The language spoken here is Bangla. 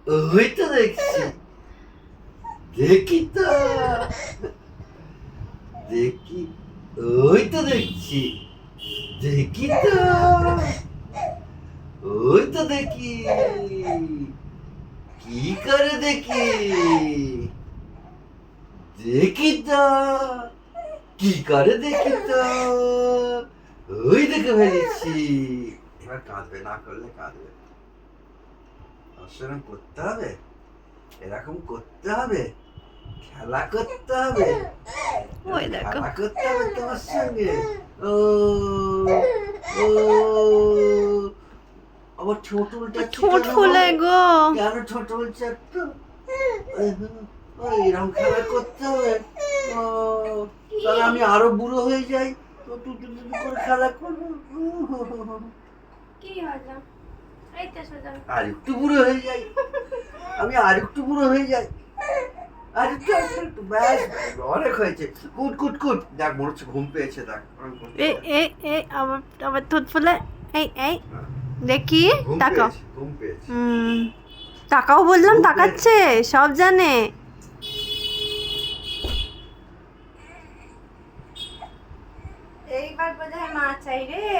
ওই তো দেখছি, দেখি তো, দেখি, ওই তো দেখছি, দেখি তো, ওই তো দেখি, কি করে দেখি, দেখি তো, কি করে দেখি তো, ওই দেখে ফেলেছি। এবার কাঁদবে, না করলে কাঁদবে। সেরকম করতে হবে, এরকম করতে হবে, খেলা করতে হবে, ওই দেখো, খেলা করতে হবে তোমার সঙ্গে। ও ও আবার ঠোঁট উল্টাচ্ছি ঠোঁট কেন বলো? ফুলে গো। কেন ঠোঁট উল্টাচ্ছ একটু? এরকম খেলা করতে হবে। ও, তাহলে আমি আরো বুড়ো হয়ে যাই, তো টুটু টুটু করে খেলা করবো। কি হলো? এই তো সোজা। আর একটু বুড়ো হয়ে যাই, আমি আর একটু বুড়ো হয়ে যাই, আর একটু একটু একটু, ব্যাস অনেক হয়েছে। কুট কুট কুট, দেখ মনে হচ্ছে ঘুম পেয়েছে, দেখ এ এ এ আবার আবার ঠোঁট ফুলে। এই এই দেখি, ঘুম তাকাও। পেয়েছে, ঘুম পেয়েছে। তাকাও বললাম, ঘুম পেয়েছে। তাকাচ্ছে, সব জানে। এইবার বোধহয় মা চাই রে।